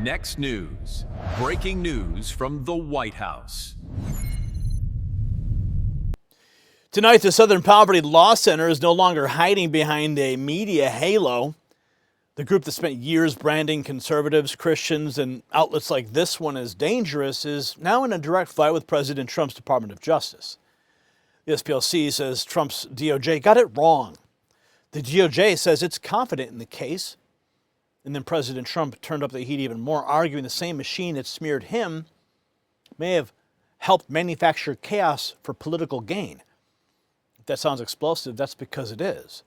Next News. Breaking news from the White House. Tonight, the Southern Poverty Law Center is no longer hiding behind a media halo. The group that spent years branding conservatives, Christians, and outlets like this one as dangerous is now in a direct fight with President Trump's Department of Justice. The SPLC says Trump's DOJ got it wrong. The DOJ says it's confident in the case. And then President Trump turned up the heat even more, arguing the same machine that smeared him may have helped manufacture chaos for political gain. If that sounds explosive, that's because it is.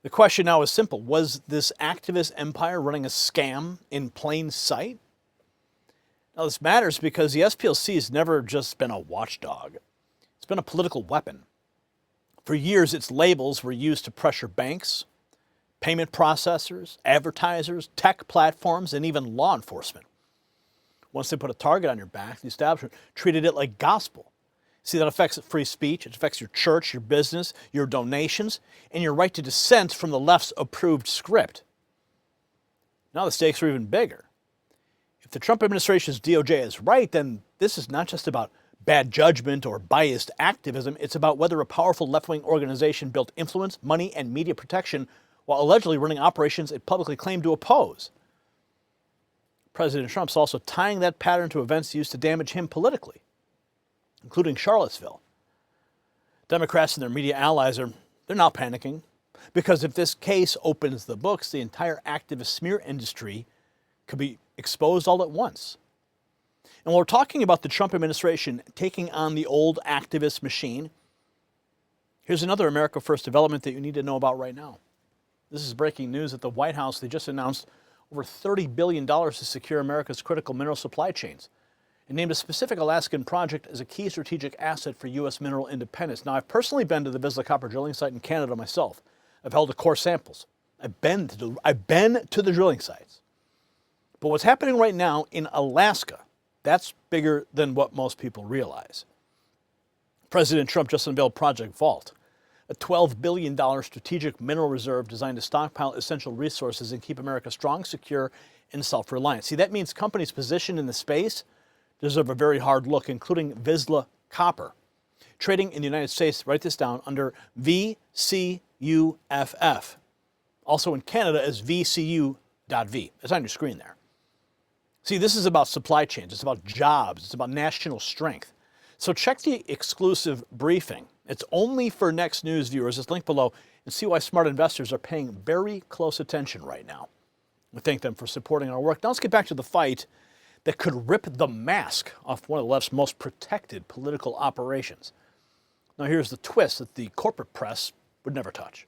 The question now is simple. Was this activist empire running a scam in plain sight? Now, this matters because the SPLC has never just been a watchdog. It's been a political weapon. For years, its labels were used to pressure banks, payment processors, advertisers, tech platforms, and even law enforcement. Once they put a target on your back, the establishment treated it like gospel. See, that affects free speech, it affects your church, your business, your donations, and your right to dissent from the left's approved script. Now the stakes are even bigger. If the Trump administration's DOJ is right, then this is not just about bad judgment or biased activism. It's about whether a powerful left-wing organization built influence, money, and media protection while allegedly running operations it publicly claimed to oppose. President Trump's also tying that pattern to events used to damage him politically, including Charlottesville. Democrats and their media allies they're now panicking because if this case opens the books, the entire activist smear industry could be exposed all at once. And while we're talking about the Trump administration taking on the old activist machine, here's another America First development that you need to know about right now. This is breaking news at the White House. They just announced over $30 billion to secure America's critical mineral supply chains and named a specific Alaskan project as a key strategic asset for U.S. mineral independence. Now, I've personally been to the Vizsla copper drilling site in Canada myself. I've held the core samples. I've been to the drilling sites. But what's happening right now in Alaska, that's bigger than what most people realize. President Trump just unveiled Project Vault, a $12 billion strategic mineral reserve designed to stockpile essential resources and keep America strong, secure, and self-reliant. See, that means companies positioned in the space deserve a very hard look, including Vizsla Copper, trading in the United States, write this down, under VCUFF, also in Canada as VCU.V. It's on your screen there. See, this is about supply chains, it's about jobs, it's about national strength. So check the exclusive briefing. It's only for Next News viewers. It's linked below, and see why smart investors are paying very close attention right now. We thank them for supporting our work. Now let's get back to the fight that could rip the mask off one of the left's most protected political operations. Now here's the twist that the corporate press would never touch.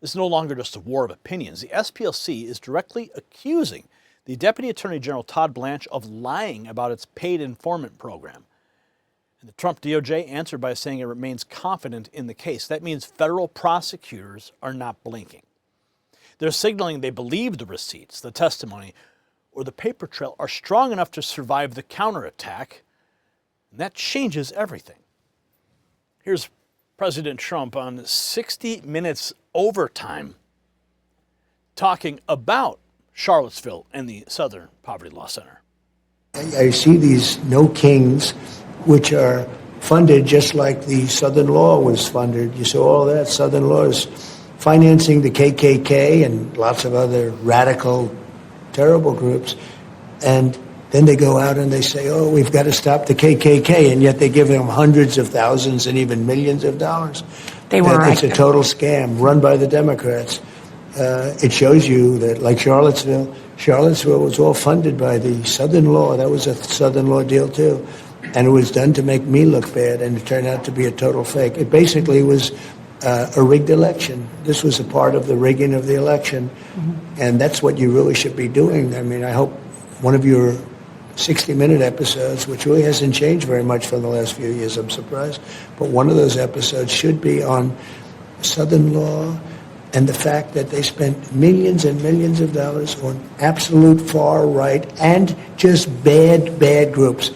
This is no longer just a war of opinions. The SPLC is directly accusing the Deputy Attorney General Todd Blanche of lying about its paid informant program. And the Trump DOJ answered by saying it remains confident in the case. That means federal prosecutors are not blinking. They're signaling they believe the receipts, the testimony, or the paper trail are strong enough to survive the counterattack. And that changes everything. Here's President Trump on 60 Minutes Overtime talking about Charlottesville and the Southern Poverty Law Center. I see these no kings, which are funded just like the Southern Law was funded. You saw all that. Southern Law is financing the KKK and lots of other radical, terrible groups. And then they go out and they say, oh, we've got to stop the KKK. And yet they give them hundreds of thousands and even millions of dollars. It's a total scam run by the Democrats. It shows you that, like Charlottesville was all funded by the Southern Law. That was a Southern Law deal, too. And it was done to make me look bad, and it turned out to be a total fake. It basically was a rigged election. This was a part of the rigging of the election, and that's what you really should be doing. I mean, I hope one of your 60-minute episodes, which really hasn't changed very much from the last few years, I'm surprised, but one of those episodes should be on Southern Law and the fact that they spent millions and millions of dollars on absolute far right and just bad groups.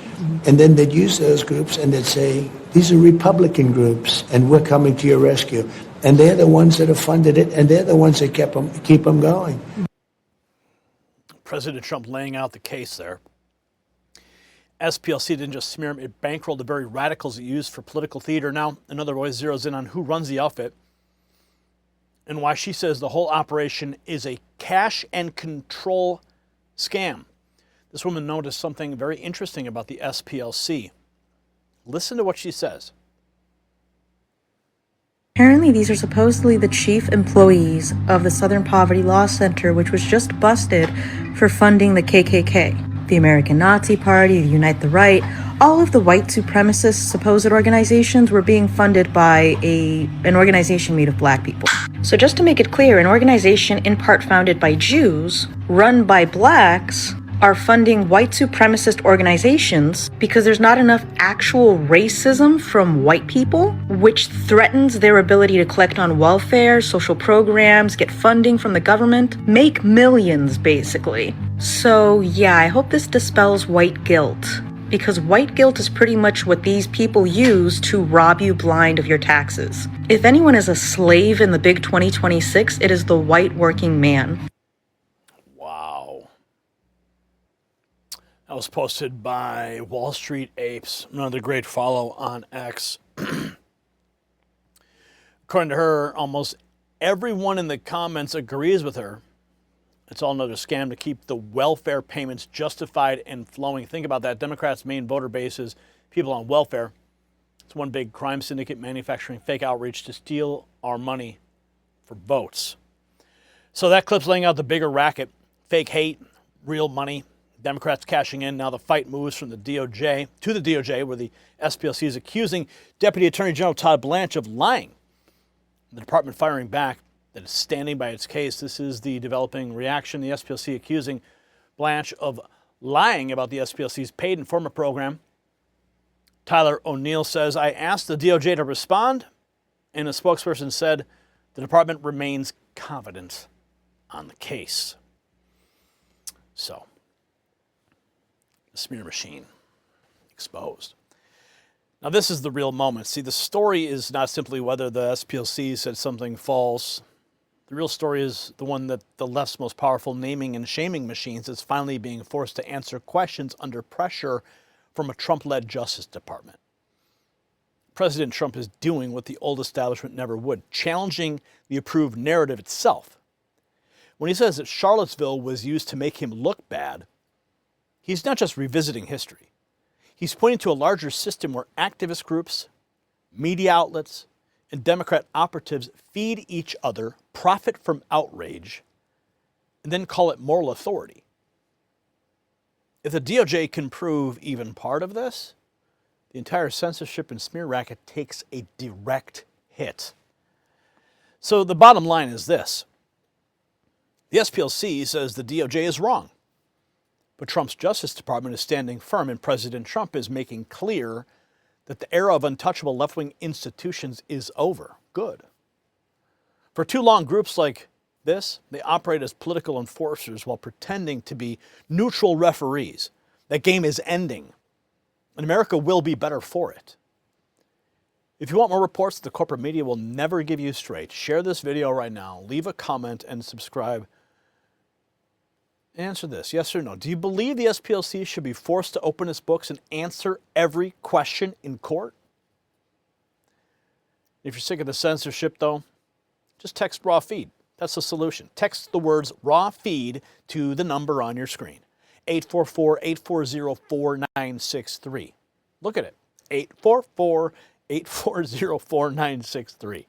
And then they'd use those groups and they'd say, these are Republican groups and we're coming to your rescue. And they're the ones that have funded it, and they're the ones that keep them going. President Trump laying out the case there. SPLC didn't just smear him, it bankrolled the very radicals it used for political theater. Now, in other ways, zeroes in on who runs the outfit and why she says the whole operation is a cash and control scam. This woman noticed something very interesting about the SPLC. Listen to what she says. Apparently, these are supposedly the chief employees of the Southern Poverty Law Center, which was just busted for funding the KKK, the American Nazi Party, the Unite the Right. All of the white supremacist supposed organizations were being funded by an organization made of black people. So just to make it clear, an organization in part founded by Jews, run by blacks, are funding white supremacist organizations because there's not enough actual racism from white people, which threatens their ability to collect on welfare, social programs, get funding from the government, make millions, basically. So yeah, I hope this dispels white guilt, because white guilt is pretty much what these people use to rob you blind of your taxes. If anyone is a slave in the big 2026, it is the white working man. That was posted by Wall Street Apes, another great follow on X. According to her, almost everyone in the comments agrees with her. It's all another scam to keep the welfare payments justified and flowing. Think about that. Democrats' main voter base is people on welfare. It's one big crime syndicate manufacturing fake outreach to steal our money for votes. So that clip's laying out the bigger racket. Fake hate, real money. Democrats cashing in. Now the fight moves from the DOJ to the DOJ, where the SPLC is accusing Deputy Attorney General Todd Blanche of lying. The department firing back that it's standing by its case. This is the developing reaction. The SPLC accusing Blanche of lying about the SPLC's paid informant program. Tyler O'Neill says, I asked the DOJ to respond, and a spokesperson said the department remains confident on the case. So, the smear machine exposed. Now, this is the real moment. See, the story is not simply whether the SPLC said something false. The real story is the one that the left's most powerful naming and shaming machines is finally being forced to answer questions under pressure from a Trump-led Justice Department. President Trump is doing what the old establishment never would, challenging the approved narrative itself. When he says that Charlottesville was used to make him look bad, he's not just revisiting history. He's pointing to a larger system where activist groups, media outlets, and Democrat operatives feed each other, profit from outrage, and then call it moral authority. If the DOJ can prove even part of this, the entire censorship and smear racket takes a direct hit. So the bottom line is this. The SPLC says the DOJ is wrong. But Trump's Justice Department is standing firm, and President Trump is making clear that the era of untouchable left-wing institutions is over. Good. For too long, groups like this, they operate as political enforcers while pretending to be neutral referees. That game is ending, and America will be better for it. If you want more reports that the corporate media will never give you straight, share this video right now, leave a comment, and subscribe. Answer this, yes or no. Do you believe the SPLC should be forced to open its books and answer every question in court? If you're sick of the censorship, though, just text raw feed. That's the solution. Text the words raw feed to the number on your screen. 844-840-4963. Look at it. 844-840-4963.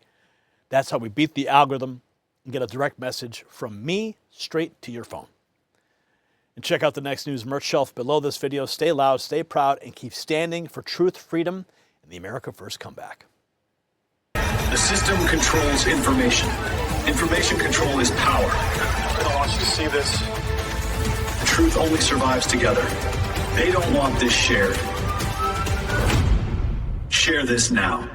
That's how we beat the algorithm and get a direct message from me straight to your phone. And check out the Next News merch shelf below this video. Stay loud, stay proud, and keep standing for truth, freedom, and the America First comeback. The system controls information. Information control is power. I want you to see this. The truth only survives together. They don't want this shared. Share this now.